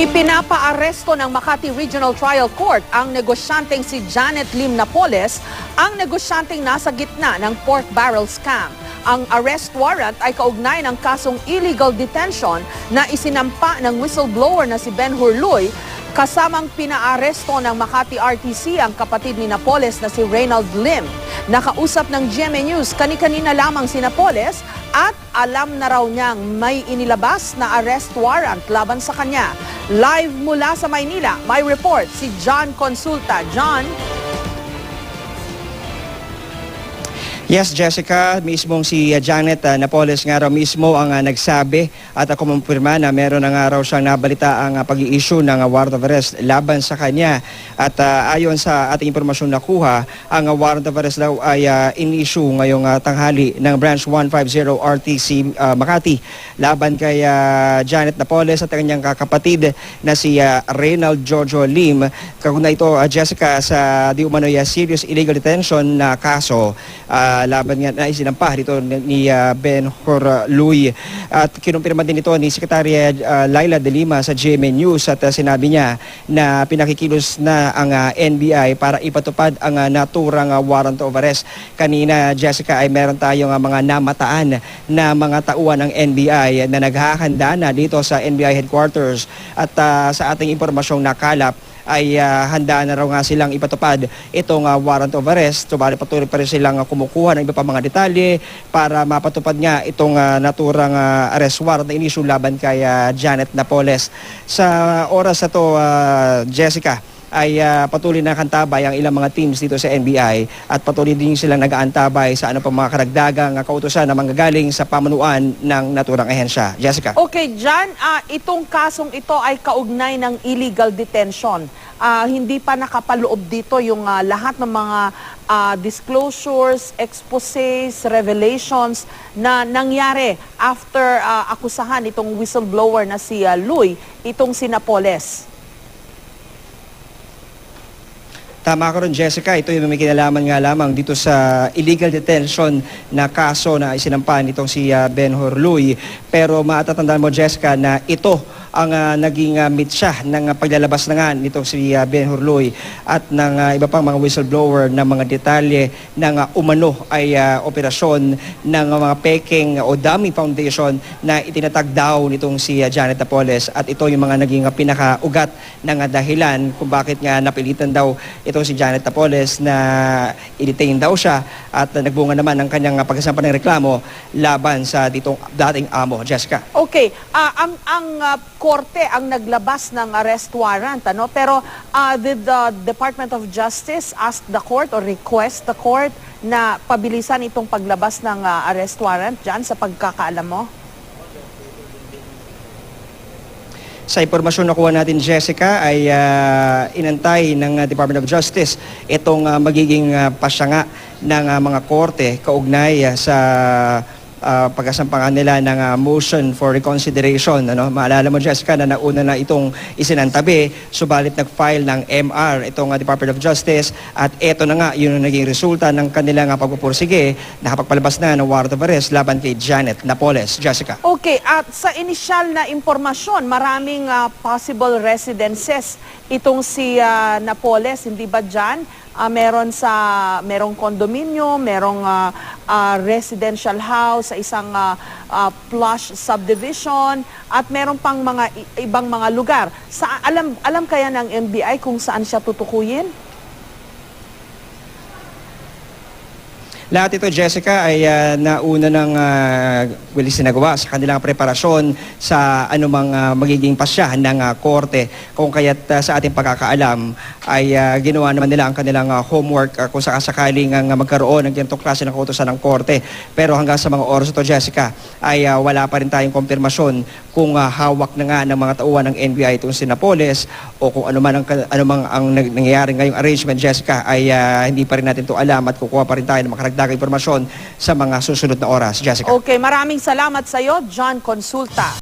Ipinapaaresto ng Makati Regional Trial Court ang negosyanteng si Janet Lim Napoles, ang negosyanteng nasa gitna ng pork barrel scam. Ang arrest warrant ay kaugnay ng kasong illegal detention na isinampa ng whistleblower na si Ben Hurluy, kasamang pinaaresto ng Makati RTC ang kapatid ni Napoles na si Reynald Lim. Nakausap ng GMA News kani-kanina lamang si Napoles at alam na raw niyang may inilabas na arrest warrant laban sa kanya. Live mula sa Maynila, may report si John Consulta. John? Yes, Jessica, mismong si Janet Napoles nga raw mismo ang nagsabi at kumumpirma na meron na nga raw siyang nabalita ang pag-i-issue ng warrant of arrest laban sa kanya. At ayon sa ating impormasyon nakuha, ang warrant of arrest daw ay in-issue ngayong tanghali ng Branch 150 RTC Makati laban kay Janet Napoles at ang kanyang kapatid na si Reynald Jojo Lim. Kaugnay ito, Jessica, sa di umano'y serious illegal detention na kaso laban nga na isinampa dito ni Ben Hurluy. At kinumpirma din ito ni Secretary Laila De Lima sa GMA News at sinabi niya na pinakikilos na ang NBI para ipatupad ang naturang warrant of arrest. Kanina, Jessica, ay meron tayong mga namataan na mga tauhan ng NBI na naghahanda na dito sa NBI headquarters at sa ating impormasyong nakalap ay handa na raw nga silang ipatupad itong warrant of arrest. Subalit patuloy pa rin silang kumukuha ng iba pa mga detalye para mapatupad nga itong naturang arrest warrant na inisyu laban kay Janet Napoles. Sa oras na to, Jessica, ay patuloy na kantabay ang ilang mga teams dito sa NBI at patuloy din silang nag-aantabay sa ano pa mga karagdagang kautusan na manggagaling sa pamunuan ng naturang ahensya. Jessica. Okay, John, itong kasong ito ay kaugnay ng illegal detention. Hindi pa nakapaloob dito yung lahat ng mga disclosures, exposés, revelations na nangyari after akusahan itong whistleblower na si Luy, itong si Napoles. Tama ka rin, Jessica. Ito yung may kinalaman nga lamang dito sa illegal detention na kaso na isinampa nitong si Ben Hurluy. Pero matatandaan mo, Jessica, na ito ang naging mitsa ng paglalabas na nga nitong si Ben Hurluy at ng iba pang mga whistleblower na mga detalye ng umano ay operasyon ng mga peking o dummy foundation na itinatag daw nitong si Janet Napoles. At ito yung mga naging pinakaugat ng dahilan kung bakit nga napilitan daw itong si Janet Napoles na i-detain daw siya at nagbunga naman ng kanyang pagkasampa ng reklamo laban sa ditong dating amo. Jessica. Okay, ang korte ang naglabas ng arrest warrant, ano? Pero did the Department of Justice ask the court or request the court na pabilisan itong paglabas ng arrest warrant dyan sa pagkakaalam mo? Sa impormasyon na kuha natin, Jessica, ay inantay ng Department of Justice itong magiging pasyanga ng mga korte kaugnay sa pagkasampangan nila ng motion for reconsideration. Maalala mo, Jessica, na nauna na itong isinantabi, subalit nag-file ng MR itong Department of Justice at eto na nga yun ang naging resulta ng kanilang pagpupursige. Nakapagpalabas na ng warrant of arrest laban kay Janet Napoles. Jessica. Okay, at sa inisyal na impormasyon, maraming possible residences itong si Napoles, hindi ba dyan? Merong condominium, merong residential house sa isang plush subdivision at meron pang mga ibang mga lugar. Alam kaya ng NBI kung saan siya tutukuyin? Lahat ito, Jessica, ay nauna ng sinagawa sa kanilang preparasyon sa anumang magiging pasya ng korte. Kung kaya't sa ating pagkakaalam ay ginawa naman nila ang kanilang homework kung sakasakaling magkaroon ng ganitong klase ng kautusan ng korte. Pero hanggang sa mga oras ito, Jessica, ay wala pa rin tayong konfirmasyon kung hawak na nga ng mga tauhan ng NBI itong si Napoles o kung anumang ang nangyayari ngayong arrangement, Jessica, ay hindi pa rin natin ito alam at kukuha pa rin tayo ng makaragdagang impormasyon sa mga susunod na oras. Jessica. Okay, maraming salamat sa iyo, John Consulta.